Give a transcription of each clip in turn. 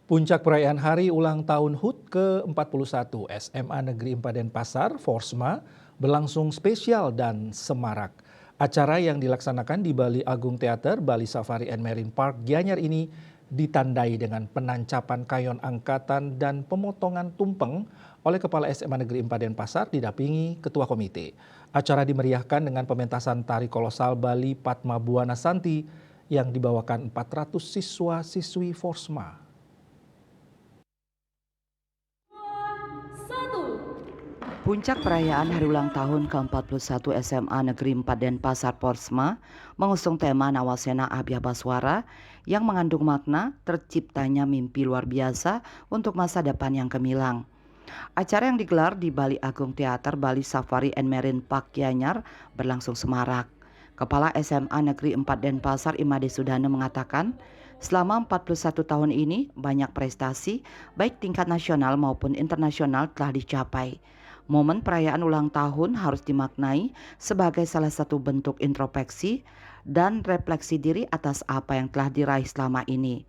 Puncak perayaan Hari Ulang Tahun HUT ke-41 SMA Negeri 4 Denpasar, Forsma, berlangsung spesial dan semarak. Acara yang dilaksanakan di Bali Agung Theater, Bali Safari and Marine Park, Gianyar ini ditandai dengan penancapan kayon angkatan dan pemotongan tumpeng oleh Kepala SMA Negeri 4 Denpasar didampingi Ketua Komite. Acara dimeriahkan dengan pementasan tari kolosal Bali Padma Buana Santi yang dibawakan 400 siswa-siswi Forsma. Puncak perayaan Hari Ulang Tahun ke-41 SMA Negeri 4 Denpasar Forsma mengusung tema Nawasena Abya Baswara yang mengandung makna terciptanya mimpi luar biasa untuk masa depan yang gemilang. Acara yang digelar di Bali Agung Theater, Bali Safari and Marine Park Gianyar berlangsung semarak. Kepala SMA Negeri 4 Denpasar Imade Sudana mengatakan, selama 41 tahun ini banyak prestasi baik tingkat nasional maupun internasional telah dicapai. Momen perayaan ulang tahun harus dimaknai sebagai salah satu bentuk introspeksi dan refleksi diri atas apa yang telah diraih selama ini.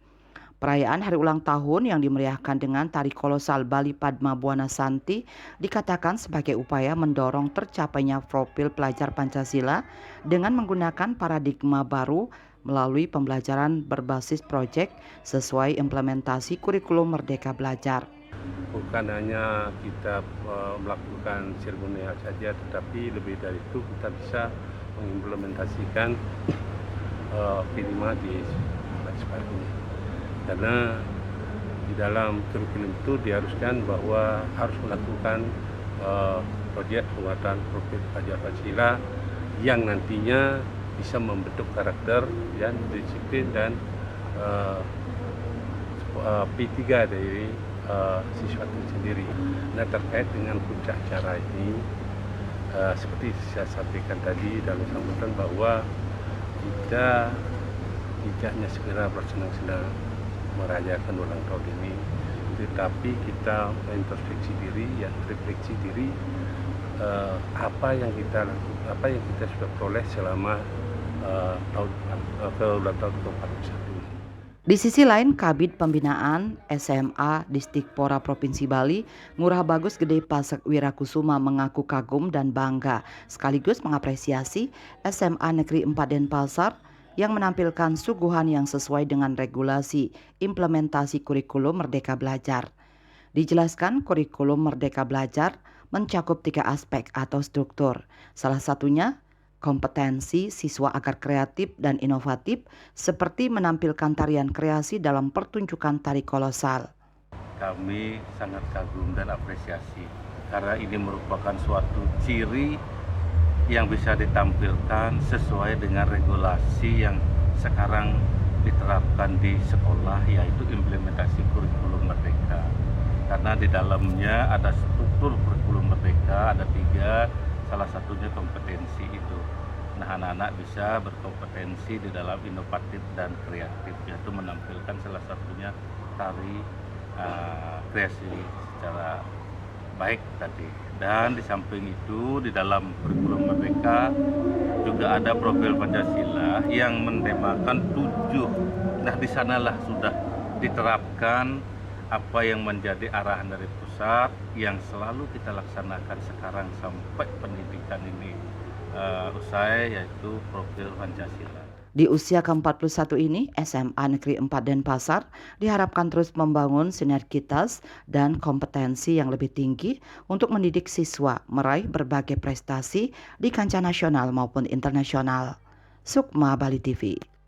Perayaan Hari Ulang Tahun yang dimeriahkan dengan tari kolosal Bali Padma Buana Santi dikatakan sebagai upaya mendorong tercapainya profil pelajar Pancasila dengan menggunakan paradigma baru melalui pembelajaran berbasis proyek sesuai implementasi kurikulum Merdeka Belajar. Bukan hanya kita melakukan seremonial saja, tetapi lebih dari itu kita bisa mengimplementasikan P5 di sekolah. Karena di dalam kurikulum itu diharuskan bahwa harus melakukan proyek penguatan profil pelajar Pancasila yang nantinya bisa membentuk karakter dan disiplin dan P3 dari siswa itu sendiri. Nah, terkait dengan puncak acara ini, seperti saya sampaikan tadi dalam sambutan bahwa kita tidaknya segera bersenang-senang merayakan ulang tahun ini, tetapi kita introspeksi diri, ya refleksi diri apa yang kita sudah peroleh selama ulang tahun ke-41. Di sisi lain, Kabid Pembinaan SMA Distikpora Provinsi Bali, Ngurah Bagus Gede Pasek Wirakusuma mengaku kagum dan bangga sekaligus mengapresiasi SMA Negeri 4 Denpasar yang menampilkan suguhan yang sesuai dengan regulasi implementasi kurikulum Merdeka Belajar. Dijelaskan kurikulum Merdeka Belajar mencakup 3 aspek atau struktur, salah satunya kompetensi siswa agar kreatif dan inovatif seperti menampilkan tarian kreasi dalam pertunjukan tari kolosal. Kami sangat kagum dan apresiasi karena ini merupakan suatu ciri yang bisa ditampilkan sesuai dengan regulasi yang sekarang diterapkan di sekolah, yaitu implementasi kurikulum Merdeka. Karena di dalamnya ada struktur kurikulum Merdeka, ada 3, salah satunya kompetensi itu. Nah, anak-anak bisa berkompetensi di dalam inovatif dan kreatif, yaitu menampilkan salah satunya tari kreasi secara baik tadi. Dan di samping itu di dalam kurikulum Merdeka juga ada profil Pancasila yang menemakan 7. Nah, di sanalah sudah diterapkan apa yang menjadi arahan dari pusat yang selalu kita laksanakan sekarang sampai pendidikan ini usai, yaitu profil Pancasila. Di usia ke-41 ini, SMA Negeri 4 Denpasar diharapkan terus membangun sinergitas dan kompetensi yang lebih tinggi untuk mendidik siswa meraih berbagai prestasi di kancah nasional maupun internasional. Sukma, Bali TV.